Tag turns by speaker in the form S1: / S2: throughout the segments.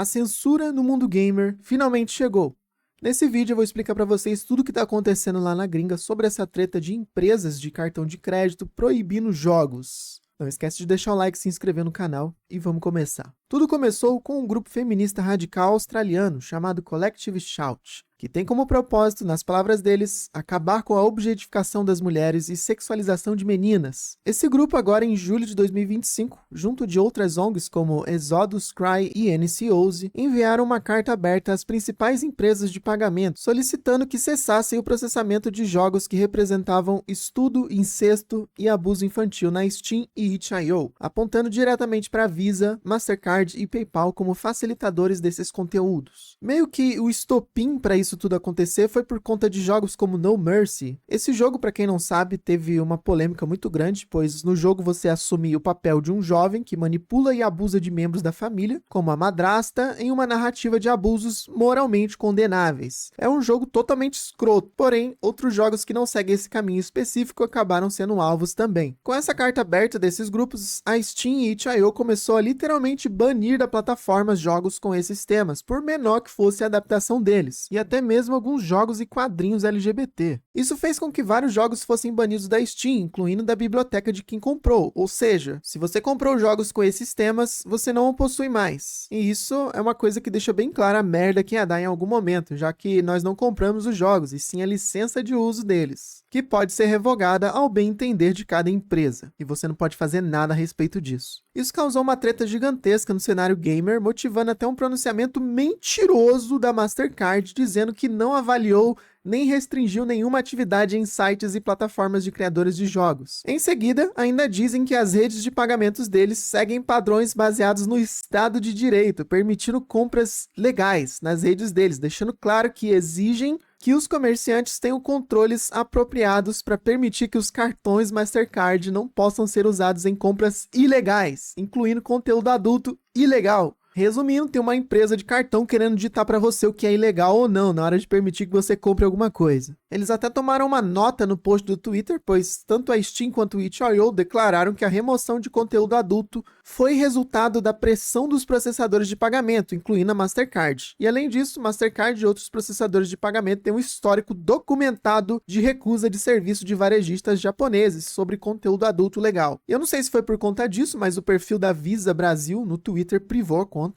S1: A censura no mundo gamer finalmente chegou. Nesse vídeo eu vou explicar para vocês tudo o que está acontecendo lá na gringa sobre essa treta de empresas de cartão de crédito proibindo jogos. Não esquece de deixar o like e se inscrever no canal e vamos começar. Tudo começou com um grupo feminista radical australiano chamado Collective Shout, que tem como propósito, nas palavras deles, acabar com a objetificação das mulheres e sexualização de meninas. Esse grupo agora em julho de 2025, junto de outras ONGs como Exodus Cry e NCOZ, enviaram uma carta aberta às principais empresas de pagamento, solicitando que cessassem o processamento de jogos que representavam estudo, incesto e abuso infantil na Steam e itch.io, apontando diretamente para a Visa, Mastercard e PayPal como facilitadores desses conteúdos. Meio que o estopim para isso tudo acontecer foi por conta de jogos como No Mercy. Esse jogo, para quem não sabe, teve uma polêmica muito grande, pois no jogo você assume o papel de um jovem que manipula e abusa de membros da família, como a madrasta, em uma narrativa de abusos moralmente condenáveis. É um jogo totalmente escroto, porém, outros jogos que não seguem esse caminho específico acabaram sendo alvos também. Com essa carta aberta desses grupos, a Steam e itch.io começou a literalmente banir da plataforma jogos com esses temas, por menor que fosse a adaptação deles, e até mesmo alguns jogos e quadrinhos LGBT. Isso fez com que vários jogos fossem banidos da Steam, incluindo da biblioteca de quem comprou, ou seja, se você comprou jogos com esses temas, você não o possui mais. E isso é uma coisa que deixa bem clara a merda que ia dar em algum momento, já que nós não compramos os jogos, e sim a licença de uso deles, que pode ser revogada ao bem entender de cada empresa, e você não pode fazer nada a respeito disso. Isso causou uma treta gigantesca no cenário gamer, motivando até um pronunciamento mentiroso da Mastercard, dizendo que não avaliou nem restringiu nenhuma atividade em sites e plataformas de criadores de jogos. Em seguida, ainda dizem que as redes de pagamentos deles seguem padrões baseados no Estado de Direito, permitindo compras legais nas redes deles, deixando claro que exigem que os comerciantes tenham controles apropriados para permitir que os cartões Mastercard não possam ser usados em compras ilegais, incluindo conteúdo adulto ilegal. Resumindo, tem uma empresa de cartão querendo ditar para você o que é ilegal ou não, na hora de permitir que você compre alguma coisa. Eles até tomaram uma nota no post do Twitter, pois tanto a Steam quanto o itch.io declararam que a remoção de conteúdo adulto foi resultado da pressão dos processadores de pagamento, incluindo a Mastercard. E além disso, Mastercard e outros processadores de pagamento têm um histórico documentado de recusa de serviço de varejistas japoneses sobre conteúdo adulto legal. Eu não sei se foi por conta disso, mas o perfil da Visa Brasil no Twitter privou a conta.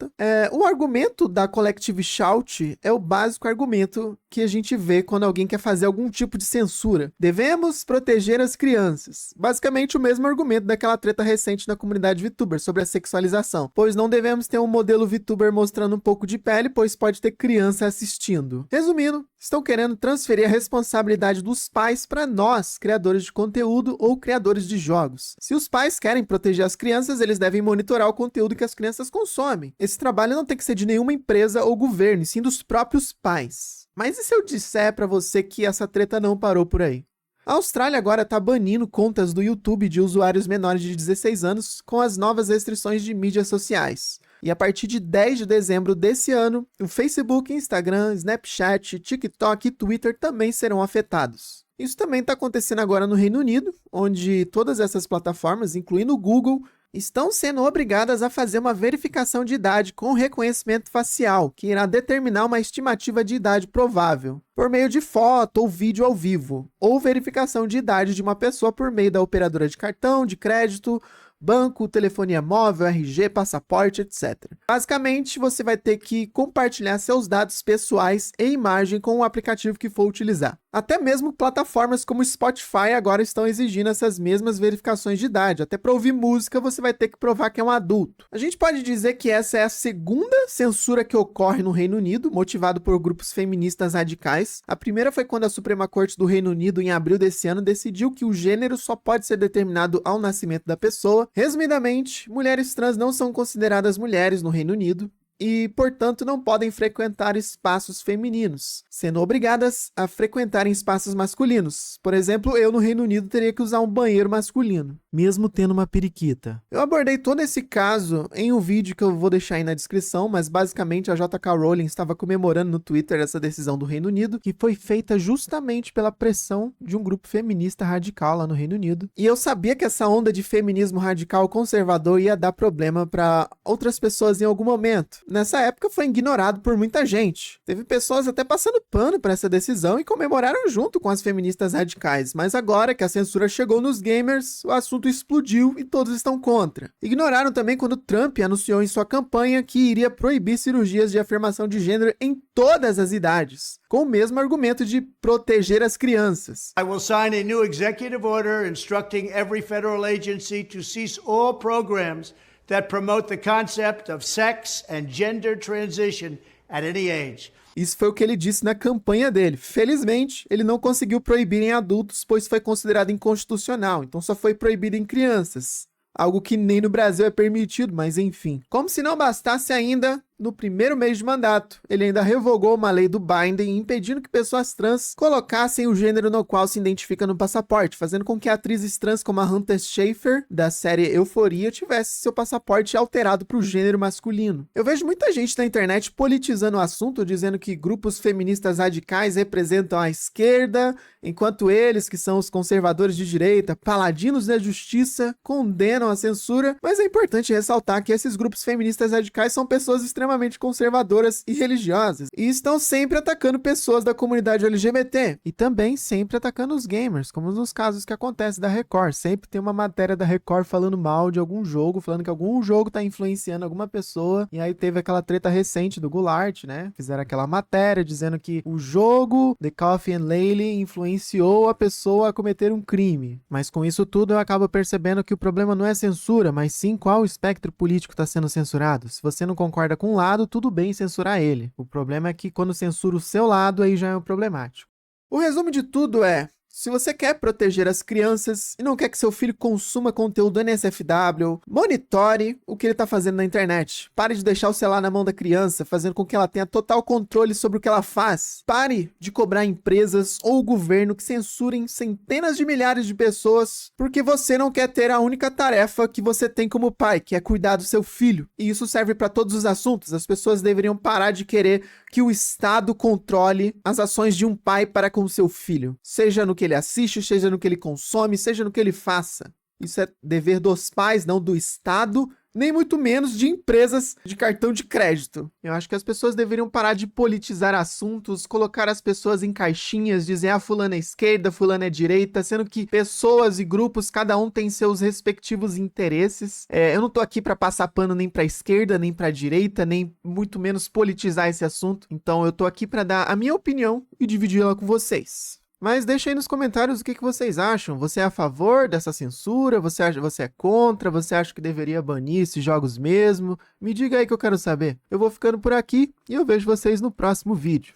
S1: O argumento da Collective Shout é o básico argumento que a gente vê quando alguém quer fazer algum tipo de censura. Devemos proteger as crianças. Basicamente o mesmo argumento daquela treta recente na comunidade VTuber sobre a sexualização, pois não devemos ter um modelo VTuber mostrando um pouco de pele, pois pode ter criança assistindo. Resumindo, estão querendo transferir a responsabilidade dos pais para nós, criadores de conteúdo ou criadores de jogos. Se os pais querem proteger as crianças, eles devem monitorar o conteúdo que as crianças consomem. Esse trabalho não tem que ser de nenhuma empresa ou governo, e sim dos próprios pais. Mas e se eu disser para você que essa treta não parou por aí? A Austrália agora está banindo contas do YouTube de usuários menores de 16 anos com as novas restrições de mídias sociais. E a partir de 10 de dezembro desse ano, o Facebook, Instagram, Snapchat, TikTok e Twitter também serão afetados. Isso também está acontecendo agora no Reino Unido, onde todas essas plataformas, incluindo o Google, estão sendo obrigadas a fazer uma verificação de idade com reconhecimento facial, que irá determinar uma estimativa de idade provável, por meio de foto ou vídeo ao vivo, ou verificação de idade de uma pessoa por meio da operadora de cartão, de crédito, banco, telefonia móvel, RG, passaporte, etc. Basicamente, você vai ter que compartilhar seus dados pessoais e imagem com o aplicativo que for utilizar. Até mesmo plataformas como Spotify agora estão exigindo essas mesmas verificações de idade. Até para ouvir música, você vai ter que provar que é um adulto. A gente pode dizer que essa é a segunda censura que ocorre no Reino Unido, motivado por grupos feministas radicais. A primeira foi quando a Suprema Corte do Reino Unido, em abril desse ano, decidiu que o gênero só pode ser determinado ao nascimento da pessoa. Resumidamente, mulheres trans não são consideradas mulheres no Reino Unido e, portanto, não podem frequentar espaços femininos, sendo obrigadas a frequentarem espaços masculinos. Por exemplo, eu no Reino Unido teria que usar um banheiro masculino, mesmo tendo uma periquita. Eu abordei todo esse caso em um vídeo que eu vou deixar aí na descrição, mas basicamente a JK Rowling estava comemorando no Twitter essa decisão do Reino Unido, que foi feita justamente pela pressão de um grupo feminista radical lá no Reino Unido. E eu sabia que essa onda de feminismo radical conservador ia dar problema para outras pessoas em algum momento. nessa época foi ignorado por muita gente. Teve pessoas até passando pano para essa decisão e comemoraram junto com as feministas radicais, mas agora que a censura chegou nos gamers, o assunto explodiu e todos estão contra. Ignoraram também quando Trump anunciou em sua campanha que iria proibir cirurgias de afirmação de gênero em todas as idades, com o mesmo argumento de proteger as crianças.
S2: I will sign a new executive order instructing every federal agency to cease all programs that promote the concept of sex and gender transition at any age.
S1: Isso foi o que ele disse na campanha dele. Felizmente, ele não conseguiu proibir em adultos, pois foi considerado inconstitucional, então só foi proibido em crianças. Algo que nem no Brasil é permitido, mas enfim. Como se não bastasse ainda, no primeiro mês de mandato, ele ainda revogou uma lei do Biden impedindo que pessoas trans colocassem o gênero no qual se identifica no passaporte, fazendo com que atrizes trans como a Hunter Schafer, da série Euforia, tivesse seu passaporte alterado para o gênero masculino. Eu vejo muita gente na internet politizando o assunto, dizendo que grupos feministas radicais representam a esquerda, enquanto eles, que são os conservadores de direita, paladinos da justiça, condenam a censura, mas é importante ressaltar que esses grupos feministas radicais são pessoas extremamente conservadoras e religiosas, e estão sempre atacando pessoas da comunidade LGBT, e também sempre atacando os gamers, como nos casos que acontecem da Record. Sempre tem uma matéria da Record falando mal de algum jogo, falando que algum jogo tá influenciando alguma pessoa, e aí teve aquela treta recente do Goulart, né? Fizeram aquela matéria dizendo que o jogo The Coffee and Laylee influenciou a pessoa a cometer um crime. Mas com isso tudo eu acabo percebendo que o problema não é censura, mas sim qual espectro político está sendo censurado. Se você não concorda com um lado, tudo bem censurar ele. O problema é que quando censura o seu lado, aí já é problemático. O resumo de tudo é: se você quer proteger as crianças e não quer que seu filho consuma conteúdo NSFW, monitore o que ele está fazendo na internet. Pare de deixar o celular na mão da criança, fazendo com que ela tenha total controle sobre o que ela faz. Pare de cobrar empresas ou o governo que censurem centenas de milhares de pessoas porque você não quer ter a única tarefa que você tem como pai, que é cuidar do seu filho. E isso serve para todos os assuntos. As pessoas deveriam parar de querer que o Estado controle as ações de um pai para com o seu filho, seja no que ele assiste, seja no que ele consome, seja no que ele faça. Isso é dever dos pais, não do Estado, nem muito menos de empresas de cartão de crédito. Eu acho que as pessoas deveriam parar de politizar assuntos, colocar as pessoas em caixinhas, dizer fulano é esquerda, fulano é direita, sendo que pessoas e grupos, cada um tem seus respectivos interesses. Eu não tô aqui para passar pano nem para esquerda, nem para direita, nem muito menos politizar esse assunto. Então eu tô aqui para dar a minha opinião e dividi-la com vocês. Mas deixa aí nos comentários o que vocês acham. Você é a favor dessa censura? Você é contra? Você acha que deveria banir esses jogos mesmo? Me diga aí que eu quero saber. Eu vou ficando por aqui e eu vejo vocês no próximo vídeo.